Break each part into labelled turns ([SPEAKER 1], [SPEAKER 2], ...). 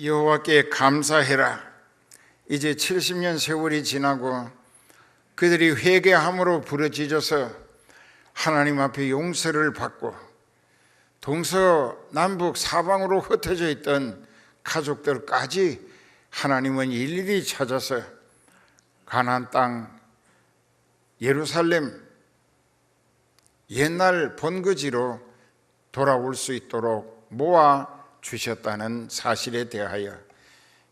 [SPEAKER 1] 여호와께 감사해라. 이제 70년 세월이 지나고 그들이 회개함으로 부르짖어서 하나님 앞에 용서를 받고 동서남북 사방으로 흩어져 있던 가족들까지 하나님은 일일이 찾아서 가나안 땅 예루살렘 옛날 본거지로 돌아올 수 있도록 모아 주셨다는 사실에 대하여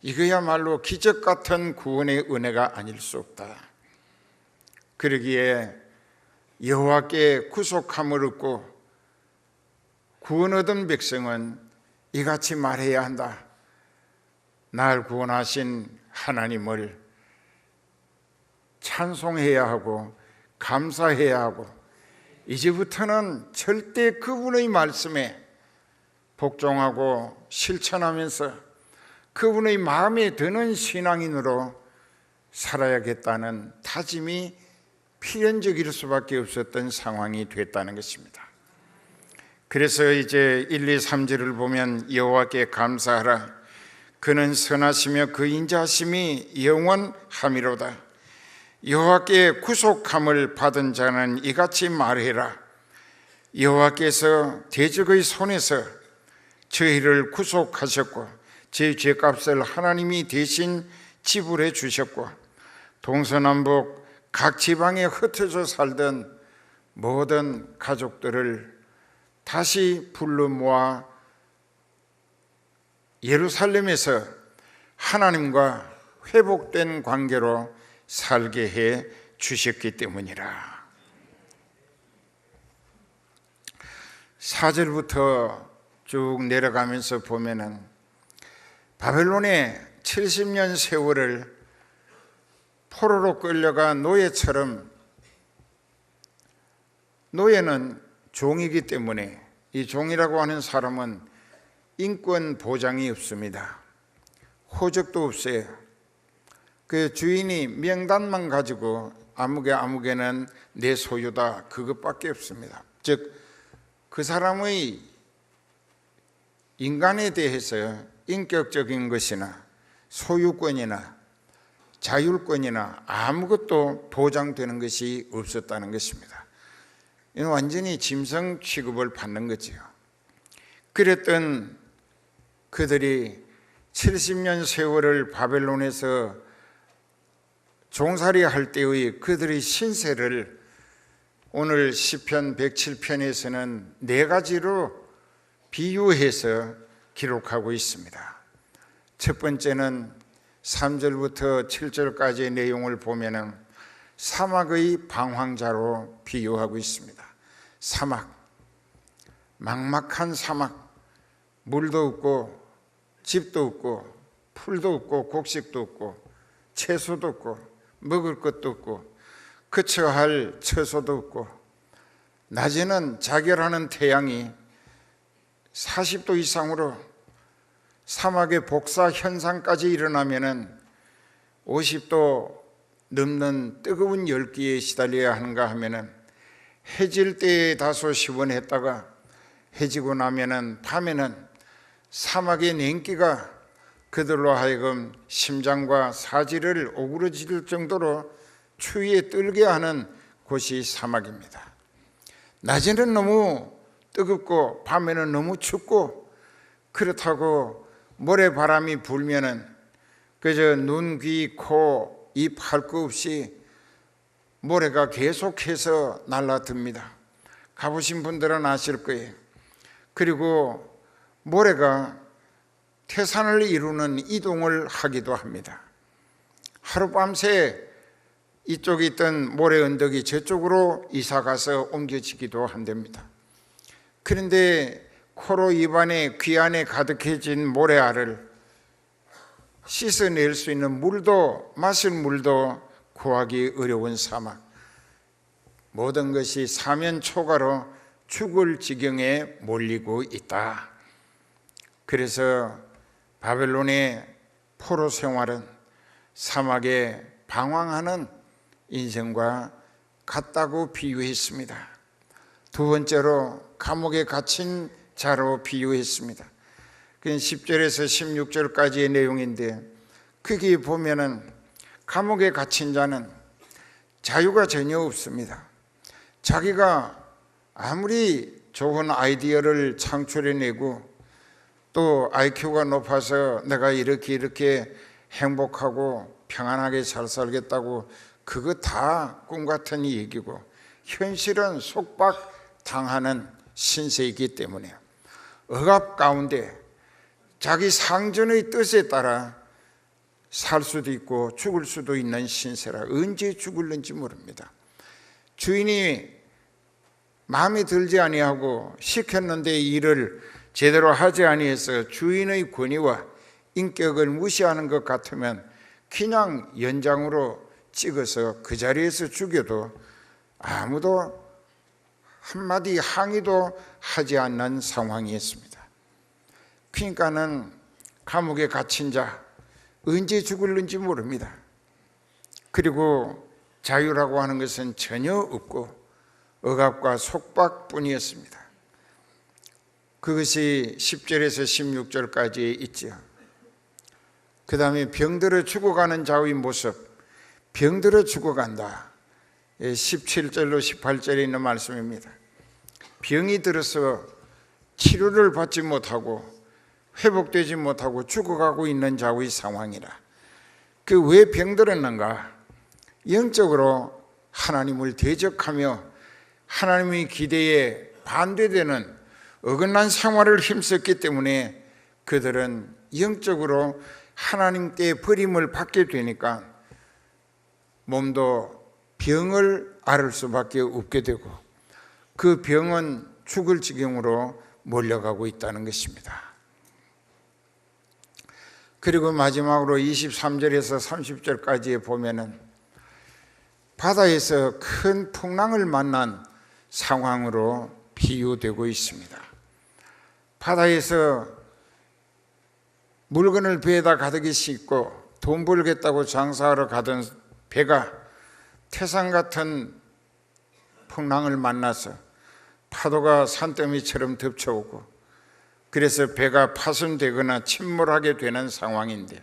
[SPEAKER 1] 이거야말로 기적 같은 구원의 은혜가 아닐 수 없다. 그러기에 여호와께 구속함을 얻고 구원 얻은 백성은 이같이 말해야 한다. 날 구원하신 하나님을 찬송해야 하고 감사해야 하고 이제부터는 절대 그분의 말씀에 복종하고 실천하면서 그분의 마음에 드는 신앙인으로 살아야겠다는 다짐이 필연적일 수밖에 없었던 상황이 됐다는 것입니다. 그래서 이제 1, 2, 3절을 보면 여호와께 감사하라. 그는 선하시며 그 인자하심이 영원함이로다. 여호와께 구속함을 받은 자는 이같이 말해라. 여호와께서 대적의 손에서 저희를 구속하셨고 제 죄값을 하나님이 대신 지불해 주셨고 동서남북 각 지방에 흩어져 살던 모든 가족들을 다시 불러 모아 예루살렘에서 하나님과 회복된 관계로 살게 해 주셨기 때문이라. 4절부터 쭉 내려가면서 보면은 바벨론의 70년 세월을 포로로 끌려가 노예처럼, 노예는 종이기 때문에 이 종이라고 하는 사람은 인권 보장이 없습니다. 호적도 없어요. 그 주인이 명단만 가지고 아무개는 내 소유다 그것밖에 없습니다. 즉 그 사람의 인간에 대해서 인격적인 것이나 소유권이나 자율권이나 아무것도 보장되는 것이 없었다는 것입니다. 이는 완전히 짐승 취급을 받는 거지요. 그랬던 그들이 70년 세월을 바벨론에서 종살이 할 때의 그들의 신세를 오늘 시편 107편에서는 4가지로 비유해서 기록하고 있습니다. 첫 번째는 3절부터 7절까지의 내용을 보면은 사막의 방황자로 비유하고 있습니다. 사막, 막막한 사막, 물도 없고 집도 없고 풀도 없고 곡식도 없고 채소도 없고 먹을 것도 없고 거처할 처소도 없고 낮에는 자결하는 태양이 40도 이상으로 사막의 복사 현상까지 일어나면은 50도 넘는 뜨거운 열기에 시달려야 하는가 하면은 해질 때에 다소 시원했다가 해지고 나면은 밤에는 사막의 냉기가 그들로 하여금 심장과 사지를 오그러질 정도로 추위에 떨게 하는 곳이 사막입니다. 낮에는 너무 뜨겁고 밤에는 너무 춥고 그렇다고 모래바람이 불면은 그저 눈, 귀, 코, 입 할 거 없이 모래가 계속해서 날아듭니다. 가보신 분들은 아실 거예요. 그리고 모래가 태산을 이루는 이동을 하기도 합니다. 하룻밤새 이쪽에 있던 모래 언덕이 저쪽으로 이사가서 옮겨지기도 한답니다. 그런데 코로 입안에 귀 안에 가득해진 모래알을 씻어낼 수 있는 물도 마실 물도 구하기 어려운 사막, 모든 것이 사면초가로 죽을 지경에 몰리고 있다. 그래서 바벨론의 포로 생활은 사막에 방황하는 인생과 같다고 비유했습니다. 두 번째로 감옥에 갇힌 자로 비유했습니다. 그건 10절에서 16절까지의 내용인데, 거기 보면은 감옥에 갇힌 자는 자유가 전혀 없습니다. 자기가 아무리 좋은 아이디어를 창출해내고 또 IQ가 높아서 내가 이렇게 행복하고 평안하게 잘 살겠다고, 그거 다 꿈 같은 얘기고 현실은 속박당하는 신세이기 때문에 억압 가운데 자기 상전의 뜻에 따라 살 수도 있고 죽을 수도 있는 신세라 언제 죽을는지 모릅니다. 주인이 마음에 들지 아니하고 시켰는데 일을 제대로 하지 아니해서 주인의 권위와 인격을 무시하는 것 같으면 그냥 연장으로 찍어서 그 자리에서 죽여도 아무도 한마디 항의도 하지 않는 상황이었습니다. 그러니까는 감옥에 갇힌 자 언제 죽을는지 모릅니다. 그리고 자유라고 하는 것은 전혀 없고 억압과 속박뿐이었습니다. 그것이 10절에서 16절까지 있죠. 그 다음에 병들어 죽어가는 자의 모습, 병들어 죽어간다. 17절로 18절에 있는 말씀입니다. 병이 들어서 치료를 받지 못하고 회복되지 못하고 죽어가고 있는 자의 상황이라. 그 왜 병들었는가? 영적으로 하나님을 대적하며 하나님의 기대에 반대되는 어긋난 생활을 힘썼기 때문에 그들은 영적으로 하나님께 버림을 받게 되니까 몸도 병을 앓을 수밖에 없게 되고 그 병은 죽을 지경으로 몰려가고 있다는 것입니다. 그리고 마지막으로 23절에서 30절까지에 보면은 바다에서 큰 풍랑을 만난 상황으로 비유되고 있습니다. 바다에서 물건을 배에다 가득히 싣고 돈 벌겠다고 장사하러 가던 배가 태산 같은 풍랑을 만나서 파도가 산더미처럼 덮쳐오고 그래서 배가 파손되거나 침몰하게 되는 상황인데,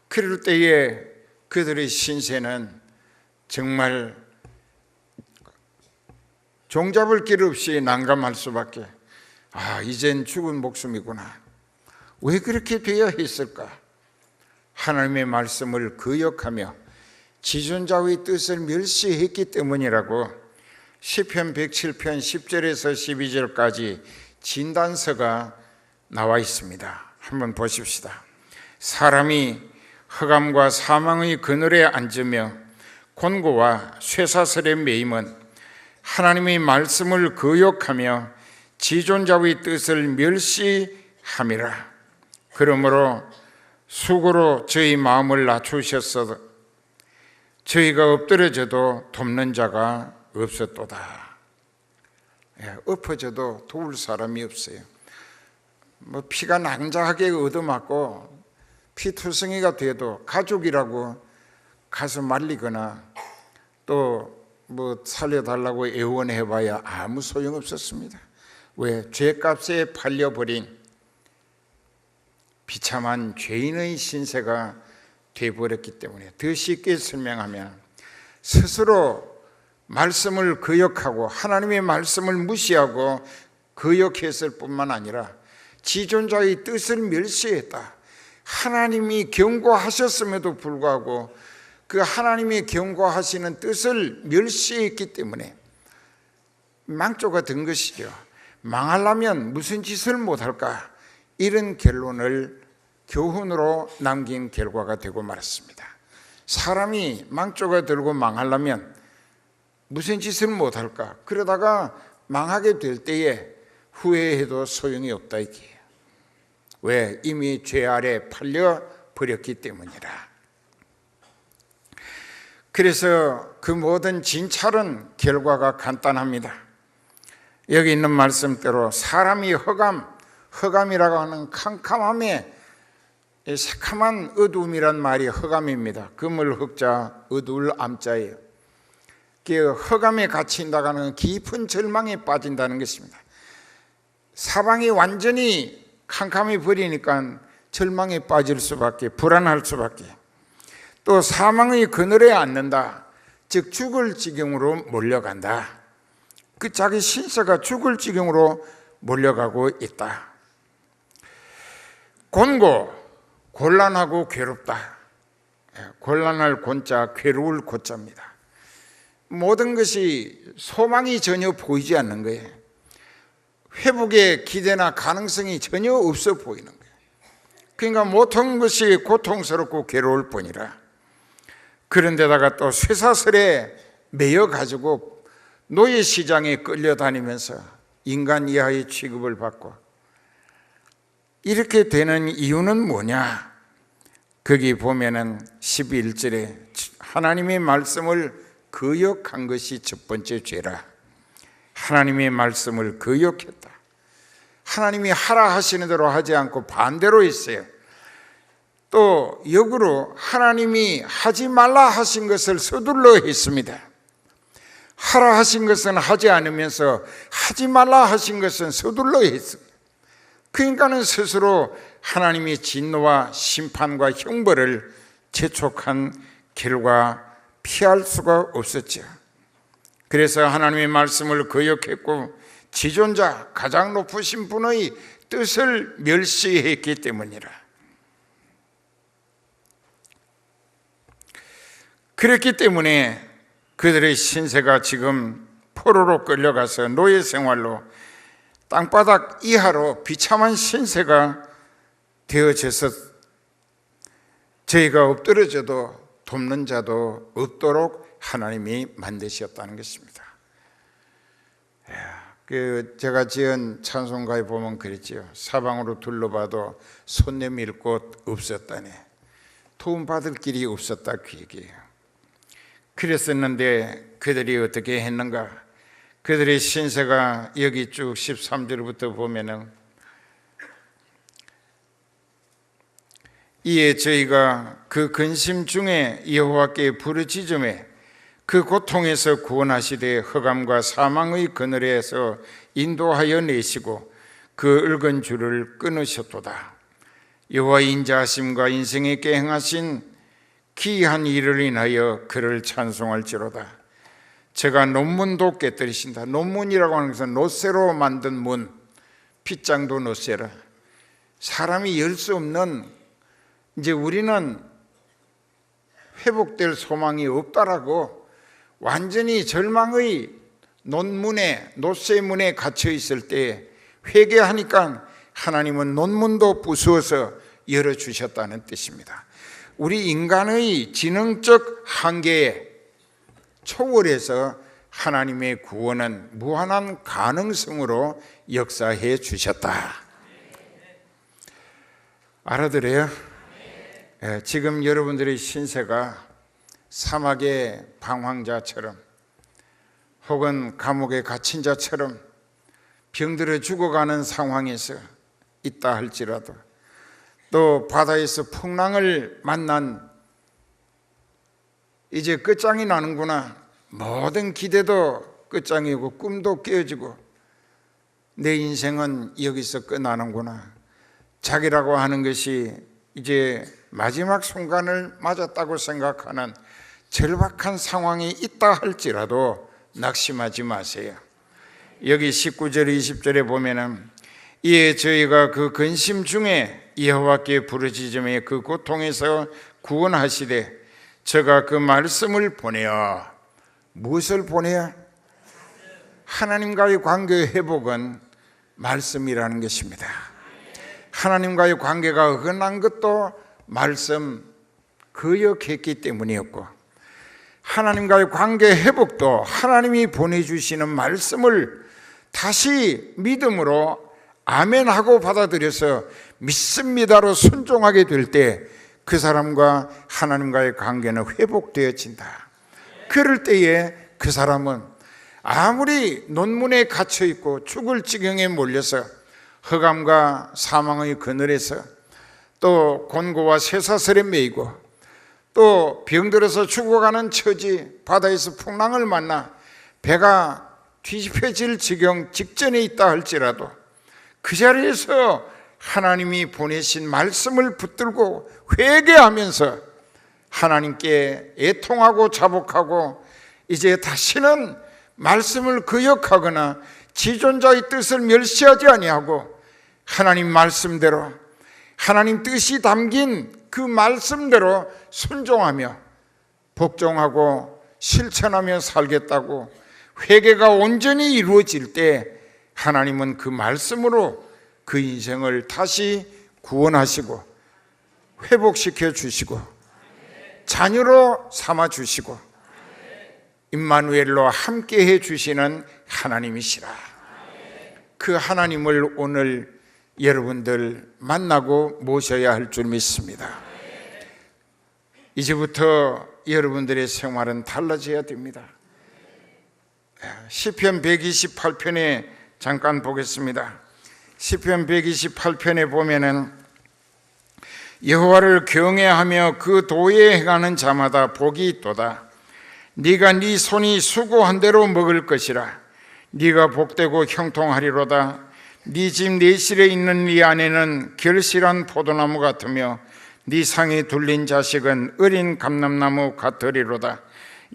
[SPEAKER 1] 그럴 때에 그들의 신세는 정말 종잡을 길 없이 난감할 수밖에. 이젠 죽은 목숨이구나. 왜 그렇게 되어야 했을까? 하나님의 말씀을 거역하며 지존자의 뜻을 멸시했기 때문이라고 시편 107편 10절에서 12절까지 진단서가 나와 있습니다. 한번 보십시다. 사람이 흑암과 사망의 그늘에 앉으며 곤고와 쇠사슬에 매임은 하나님의 말씀을 거역하며 지존자의 뜻을 멸시함이라. 그러므로 수고로 저희 마음을 낮추셨어 저희가 엎드려져도 돕는 자가 없었도다. 엎어져도 도울 사람이 없어요. 피가 낭자하게 얻어맞고 피투성이가 돼도 가족이라고 가서 말리거나 또 살려달라고 애원해봐야 아무 소용없었습니다. 왜? 죄값에 팔려버린 비참한 죄인의 신세가 되어버렸기 때문에. 더 쉽게 설명하면 스스로 말씀을 거역하고 하나님의 말씀을 무시하고 거역했을 뿐만 아니라 지존자의 뜻을 멸시했다. 하나님이 경고하셨음에도 불구하고 그 하나님이 경고하시는 뜻을 멸시했기 때문에 망조가 된 것이죠. 망하려면 무슨 짓을 못할까? 이런 결론을 교훈으로 남긴 결과가 되고 말았습니다. 사람이 망조가 들고 망하려면 무슨 짓을 못할까? 그러다가 망하게 될 때에 후회해도 소용이 없다 이게요. 왜? 이미 죄 아래 팔려 버렸기 때문이라. 그래서 그 모든 진찰은 결과가 간단합니다. 여기 있는 말씀대로 사람이 흑암이라고 하는 캄캄함에 새카만 어두움이란 말이 흑암입니다. 금을 흑자 어두울 암자예요. 그 흑암에 갇힌다는 깊은 절망에 빠진다는 것입니다. 사방이 완전히 캄캄히 버리니까 절망에 빠질 수밖에, 불안할 수밖에, 또 사망의 그늘에 앉는다, 즉 죽을 지경으로 몰려간다. 그 자기 신세가 죽을 지경으로 몰려가고 있다. 곤고, 곤란하고 괴롭다. 곤란할 곤자, 괴로울 고자입니다. 모든 것이 소망이 전혀 보이지 않는 거예요. 회복의 기대나 가능성이 전혀 없어 보이는 거예요. 그러니까 모든 것이 고통스럽고 괴로울 뿐이라. 그런데다가 또 쇠사슬에 매여 가지고 노예 시장에 끌려다니면서 인간 이하의 취급을 받고, 이렇게 되는 이유는 뭐냐? 거기 보면은 11절에 하나님의 말씀을 거역한 것이 첫 번째 죄라. 하나님의 말씀을 거역했다. 하나님이 하라 하시는 대로 하지 않고 반대로 했어요. 또 역으로 하나님이 하지 말라 하신 것을 서둘러 했습니다. 하라 하신 것은 하지 않으면서 하지 말라 하신 것은 서둘러 했습니다. 그러니까는 스스로 하나님의 진노와 심판과 형벌을 재촉한 결과 피할 수가 없었죠. 그래서 하나님의 말씀을 거역했고 지존자, 가장 높으신 분의 뜻을 멸시했기 때문이라. 그렇기 때문에 그들의 신세가 지금 포로로 끌려가서 노예 생활로 땅바닥 이하로 비참한 신세가 되어져서 저희가 엎드러져도 돕는 자도 없도록 하나님이 만드셨다는 것입니다. 제가 지은 찬송가에 보면 그랬지요. 사방으로 둘러봐도 손 내밀 곳 없었다네. 도움받을 길이 없었다, 그 얘기예요. 그랬었는데 그들이 어떻게 했는가? 그들의 신세가 여기 쭉 13절부터 보면은, 이에 저희가 그 근심 중에 여호와께 부르짖음에 그 고통에서 구원하시되 흑암과 사망의 그늘에서 인도하여 내시고 그 붉은 줄을 끊으셨도다. 여호와의 인자하심과 인생에 행하신 기이한 일을 인하여 그를 찬송할지로다. 제가 논문도 깨뜨리신다. 논문이라고 하는 것은 노쇠로 만든 문, 핏장도 노쇠라. 사람이 열 수 없는, 이제 우리는 회복될 소망이 없다라고 완전히 절망의 논문에, 노쇠문에 갇혀 있을 때 회개하니까 하나님은 논문도 부수어서 열어주셨다는 뜻입니다. 우리 인간의 지능적 한계에 초월해서 하나님의 구원은 무한한 가능성으로 역사해 주셨다. 알아들어요? 지금 여러분들의 신세가 사막의 방황자처럼 혹은 감옥에 갇힌 자처럼 병들어 죽어가는 상황에서 있다 할지라도, 또 바다에서 풍랑을 만난 이제 끝장이 나는구나, 모든 기대도 끝장이고 꿈도 깨어지고 내 인생은 여기서 끝나는구나, 자기라고 하는 것이 이제 마지막 순간을 맞았다고 생각하는 절박한 상황이 있다 할지라도 낙심하지 마세요. 여기 19절 20절에 보면은, 이에 저희가 그 근심 중에 여호와께 부르짖음에 그 고통에서 구원하시되 저가 그 말씀을 보내어, 무엇을 보내어? 하나님과의 관계의 회복은 말씀이라는 것입니다. 하나님과의 관계가 어긋난 것도 말씀 거역했기 때문이었고, 하나님과의 관계 회복도 하나님이 보내주시는 말씀을 다시 믿음으로 아멘하고 받아들여서 믿습니다로 순종하게 될 때 그 사람과 하나님과의 관계는 회복되어진다. 그럴 때에 그 사람은 아무리 논문에 갇혀 있고 죽을 지경에 몰려서 흑암과 사망의 그늘에서 또 곤고와 쇠사슬에 매이고 또 병들어서 죽어가는 처지, 바다에서 풍랑을 만나 배가 뒤집혀질 지경 직전에 있다 할지라도 그 자리에서 하나님이 보내신 말씀을 붙들고 회개하면서 하나님께 애통하고 자복하고 이제 다시는 말씀을 거역하거나 지존자의 뜻을 멸시하지 아니하고 하나님 말씀대로, 하나님 뜻이 담긴 그 말씀대로 순종하며 복종하고 실천하며 살겠다고 회개가 온전히 이루어질 때 하나님은 그 말씀으로 그 인생을 다시 구원하시고 회복시켜 주시고 자녀로 삼아 주시고 임마누엘로 함께해 주시는 하나님이시라. 그 하나님을 오늘 여러분들 만나고 모셔야 할 줄 믿습니다. 이제부터 여러분들의 생활은 달라져야 됩니다. 시편 128편에 잠깐 보겠습니다. 시편 128편에 보면은 여호와를 경외하며 그 도에 행하는 자마다 복이 있도다. 네가 네 손이 수고한 대로 먹을 것이라. 네가 복되고 형통하리로다. 네 집 내실에 있는 네 아내는 결실한 포도나무 같으며 네 상에 둘린 자식은 어린 감람나무 같으리로다.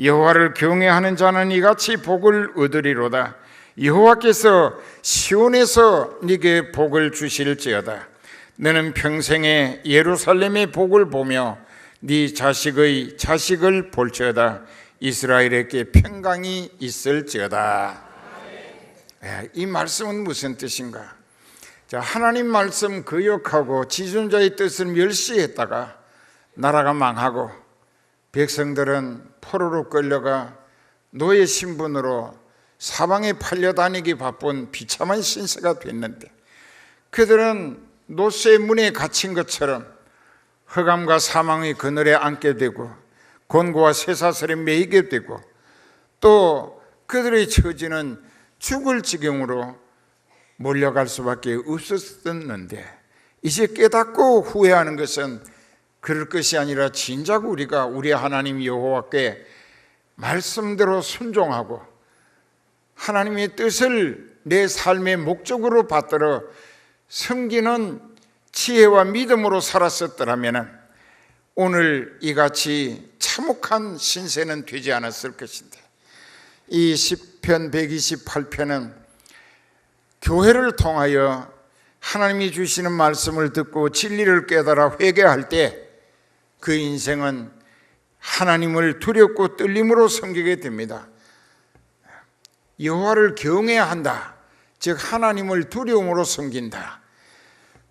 [SPEAKER 1] 여호와를 경외하는 자는 이같이 복을 얻으리로다. 여호와께서 시온에서 네게 복을 주실지어다. 너는 평생에 예루살렘의 복을 보며 네 자식의 자식을 볼지어다. 이스라엘에게 평강이 있을지어다. 이 말씀은 무슨 뜻인가? 자, 하나님 말씀 거역하고 지존자의 뜻을 멸시했다가 나라가 망하고 백성들은 포로로 끌려가 노예 신분으로 사방에 팔려다니기 바쁜 비참한 신세가 됐는데 그들은 노쇠의 문에 갇힌 것처럼 흑암과 사망의 그늘에 앉게 되고 곤고와 쇠사슬에 매이게 되고 또 그들의 처지는 죽을 지경으로 몰려갈 수밖에 없었는데 이제 깨닫고 후회하는 것은 그럴 것이 아니라 진작 우리가 우리 하나님 여호와께 말씀대로 순종하고 하나님의 뜻을 내 삶의 목적으로 받들어 섬기는 지혜와 믿음으로 살았었더라면 오늘 이같이 참혹한 신세는 되지 않았을 것인데 이 시편 128편은 교회를 통하여 하나님이 주시는 말씀을 듣고 진리를 깨달아 회개할 때 그 인생은 하나님을 두렵고 떨림으로 섬기게 됩니다. 여호와를 경외한다, 즉 하나님을 두려움으로 섬긴다.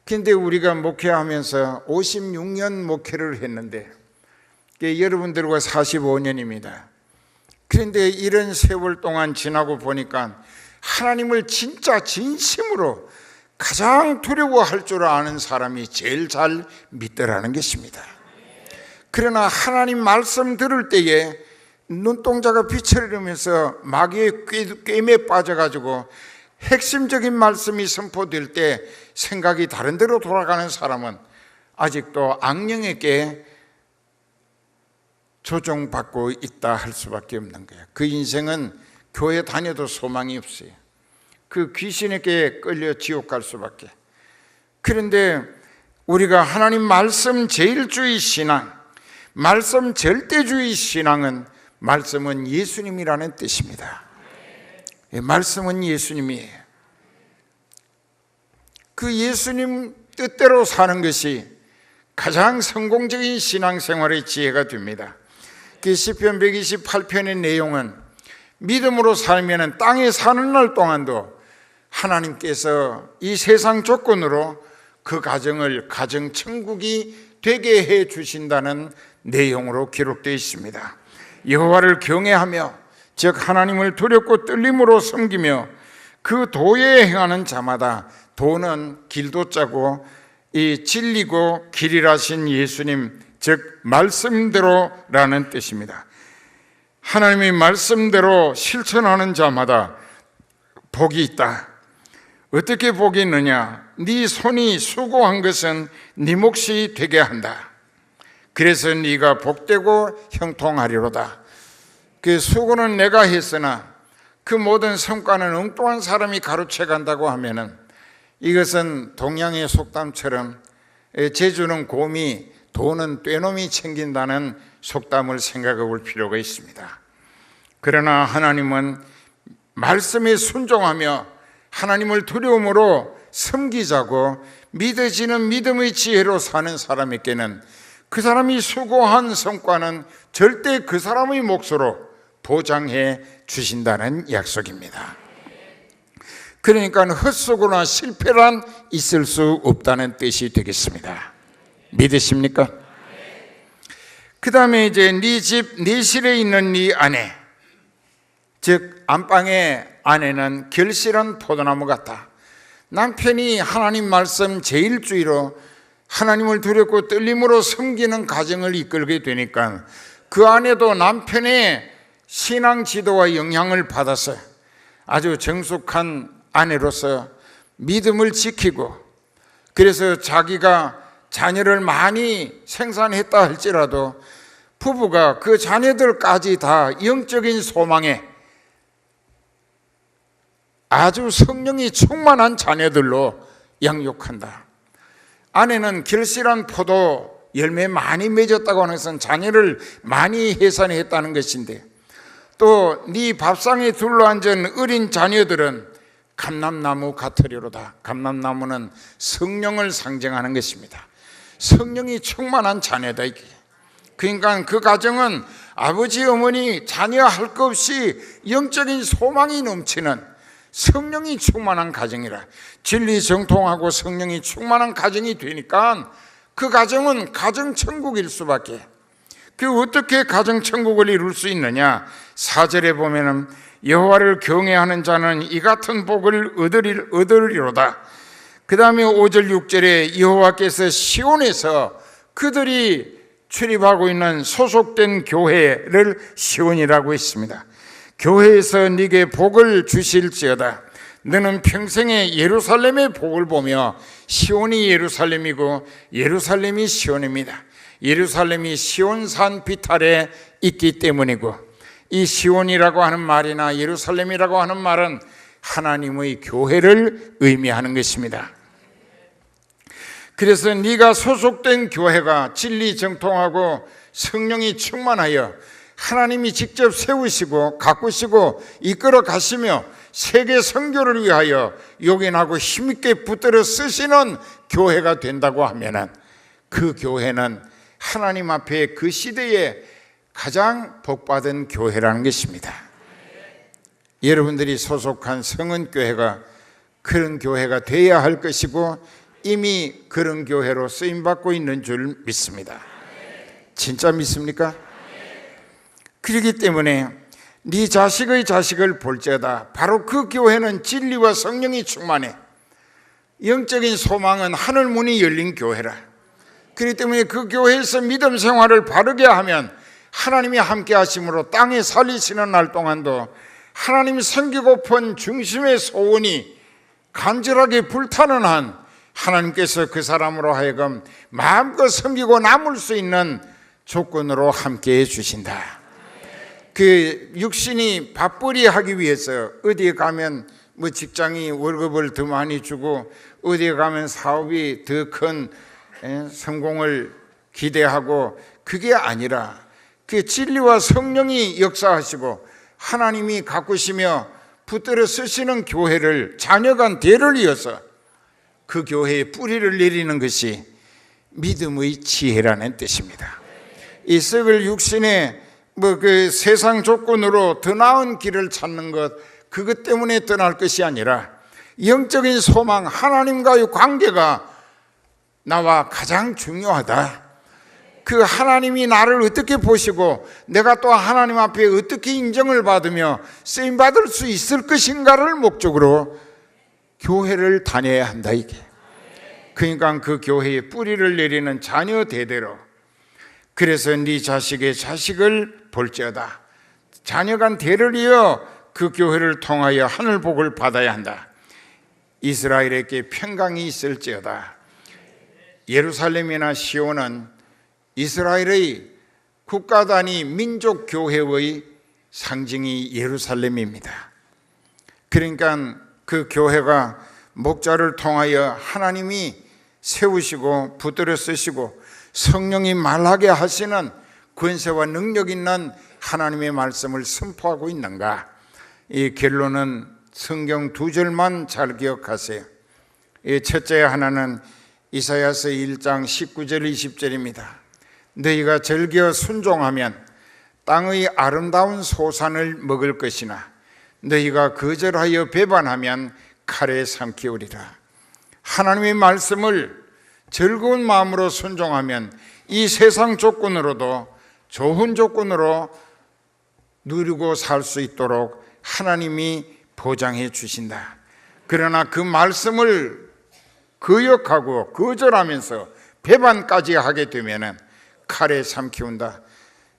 [SPEAKER 1] 근데 우리가 목회하면서 56년 목회를 했는데 여러분들과 45년입니다. 그런데 이런 세월 동안 지나고 보니까 하나님을 진짜 진심으로 가장 두려워할 줄 아는 사람이 제일 잘 믿더라는 것입니다. 그러나 하나님 말씀 들을 때에 눈동자가 빛을 잃으면서 마귀의 꿰매에 빠져가지고 핵심적인 말씀이 선포될 때 생각이 다른 데로 돌아가는 사람은 아직도 악령에게 조종받고 있다 할 수밖에 없는 거예요. 그 인생은 교회 다녀도 소망이 없어요. 그 귀신에게 끌려 지옥 갈 수밖에. 그런데 우리가 하나님 말씀 제일주의 신앙, 말씀 절대주의 신앙은 말씀은 예수님이라는 뜻입니다. 말씀은 예수님이에요. 그 예수님 뜻대로 사는 것이 가장 성공적인 신앙생활의 지혜가 됩니다. 그 시편 128편의 내용은 믿음으로 살면 땅에 사는 날 동안도 하나님께서 이 세상 조건으로 그 가정을 가정천국이 되게 해 주신다는 내용으로 기록되어 있습니다. 여호와를 경외하며 즉 하나님을 두렵고 떨림으로 섬기며 그 도에 행하는 자마다, 도는 길도자고 이 진리고 길이라신 예수님, 즉 말씀대로라는 뜻입니다. 하나님의 말씀대로 실천하는 자마다 복이 있다. 어떻게 복이 있느냐? 네 손이 수고한 것은 네 몫이 되게 한다. 그래서 네가 복되고 형통하리로다. 그 수고는 내가 했으나 그 모든 성과는 엉뚱한 사람이 가로채 간다고 하면은 이것은 동양의 속담처럼 제주는 곰이 돈은 떼놈이 챙긴다는 속담을 생각해 볼 필요가 있습니다. 그러나 하나님은 말씀에 순종하며 하나님을 두려움으로 섬기자고 믿어지는 믿음의 지혜로 사는 사람에게는 그 사람이 수고한 성과는 절대 그 사람의 몫으로 보장해 주신다는 약속입니다. 그러니까 헛수고나 실패란 있을 수 없다는 뜻이 되겠습니다. 믿으십니까? 그 다음에 이제 네 집 내실에 있는 네 아내, 즉 안방의 아내는 결실한 포도나무 같다. 남편이 하나님 말씀 제1주의로 하나님을 두렵고 떨림으로 섬기는 가정을 이끌게 되니까 그 안에도 남편의 신앙 지도와 영향을 받아서 아주 정숙한 아내로서 믿음을 지키고, 그래서 자기가 자녀를 많이 생산했다 할지라도 부부가 그 자녀들까지 다 영적인 소망에 아주 성령이 충만한 자녀들로 양육한다. 아내는 결실한 포도 열매 많이 맺었다고 하는 것은 자녀를 많이 해산했다는 것인데, 또 네 밥상에 둘러앉은 어린 자녀들은 감람나무 같으리로다. 감람나무는 성령을 상징하는 것입니다. 성령이 충만한 자녀다 이게. 그러니까 그 가정은 아버지 어머니 자녀 할 것 없이 영적인 소망이 넘치는 성령이 충만한 가정이라. 진리 정통하고 성령이 충만한 가정이 되니까 그 가정은 가정천국일 수밖에. 그 어떻게 가정천국을 이룰 수 있느냐? 4절에 보면은 여호와를 경외하는 자는 이 같은 복을 얻으리로다. 그 다음에 5절 6절에 여호와께서 시온에서 그들이 출입하고 있는 소속된 교회를 시온이라고 했습니다. 교회에서 네게 복을 주실지어다. 너는 평생에 예루살렘의 복을 보며 시온이 예루살렘이고 예루살렘이 시온입니다. 예루살렘이 시온산 비탈에 있기 때문이고, 이 시온이라고 하는 말이나 예루살렘이라고 하는 말은 하나님의 교회를 의미하는 것입니다. 그래서 네가 소속된 교회가 진리 정통하고 성령이 충만하여 하나님이 직접 세우시고 가꾸시고 이끌어 가시며 세계 선교를 위하여 요긴하고 힘있게 붙들어 쓰시는 교회가 된다고 하면은 그 교회는 하나님 앞에 그 시대에 가장 복받은 교회라는 것입니다. 여러분들이 소속한 성은교회가 그런 교회가 되어야 할 것이고 이미 그런 교회로 쓰임받고 있는 줄 믿습니다. 진짜 믿습니까? 그렇기 때문에 네 자식의 자식을 볼지어다. 바로 그 교회는 진리와 성령이 충만해. 영적인 소망은 하늘 문이 열린 교회라. 그렇기 때문에 그 교회에서 믿음 생활을 바르게 하면 하나님이 함께 하심으로 땅에 살리시는 날 동안도 하나님이 섬기고픈 중심의 소원이 간절하게 불타는 한 하나님께서 그 사람으로 하여금 마음껏 섬기고 남을 수 있는 조건으로 함께 해주신다. 그 육신이 밥벌이 하기 위해서 어디에 가면 뭐 직장이 월급을 더 많이 주고 어디에 가면 사업이 더 큰 성공을 기대하고, 그게 아니라 그 진리와 성령이 역사하시고 하나님이 가꾸시며 붙들어 쓰시는 교회를 자녀간 대를 이어서 그 교회에 뿌리를 내리는 것이 믿음의 지혜라는 뜻입니다. 이 썩을 육신의 그 세상 조건으로 더 나은 길을 찾는 것, 그것 때문에 떠날 것이 아니라 영적인 소망, 하나님과의 관계가 나와 가장 중요하다. 그 하나님이 나를 어떻게 보시고 내가 또 하나님 앞에 어떻게 인정을 받으며 쓰임받을 수 있을 것인가를 목적으로 교회를 다녀야 한다 이게. 그러니까 그 교회에 뿌리를 내리는 자녀 대대로, 그래서 네 자식의 자식을 볼지어다. 자녀간 대를 이어 그 교회를 통하여 하늘 복을 받아야 한다. 이스라엘에게 평강이 있을지어다. 예루살렘이나 시온은 이스라엘의 국가 단위 민족 교회의 상징이 예루살렘입니다. 그러니까 그 교회가 목자를 통하여 하나님이 세우시고 붙들어 쓰시고 성령이 말하게 하시는 권세와 능력 있는 하나님의 말씀을 선포하고 있는가? 이 결론은 성경 두 절만 잘 기억하세요. 이 첫째 하나는 이사야서 1장 19절 20절입니다. 너희가 즐겨 순종하면 땅의 아름다운 소산을 먹을 것이나 너희가 거절하여 배반하면 칼에 삼키우리라. 하나님의 말씀을 즐거운 마음으로 순종하면 이 세상 조건으로도 좋은 조건으로 누리고 살 수 있도록 하나님이 보장해 주신다. 그러나 그 말씀을 거역하고 거절하면서 배반까지 하게 되면 칼에 삼키운다.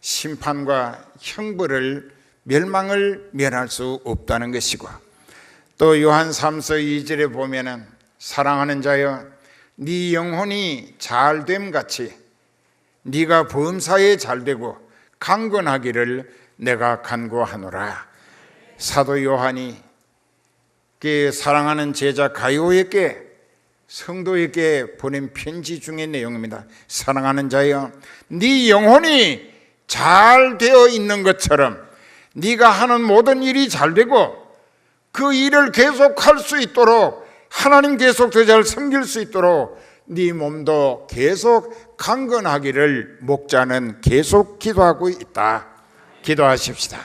[SPEAKER 1] 심판과 형벌을 멸망을 면할 수 없다는 것이고, 또 요한 3서 2절에 보면은 사랑하는 자여 네 영혼이 잘됨 같이 네가 범사에 잘되고 강건하기를 내가 간구하노라. 사도 요한이 그 사랑하는 제자 가이오에게 성도에게 보낸 편지 중의 내용입니다. 사랑하는 자여 네 영혼이 잘 되어 있는 것처럼 네가 하는 모든 일이 잘 되고 그 일을 계속할 수 있도록 하나님 계속 더 잘 섬길 수 있도록 네 몸도 계속 강건하기를 목자는 계속 기도하고 있다. 기도하십시다.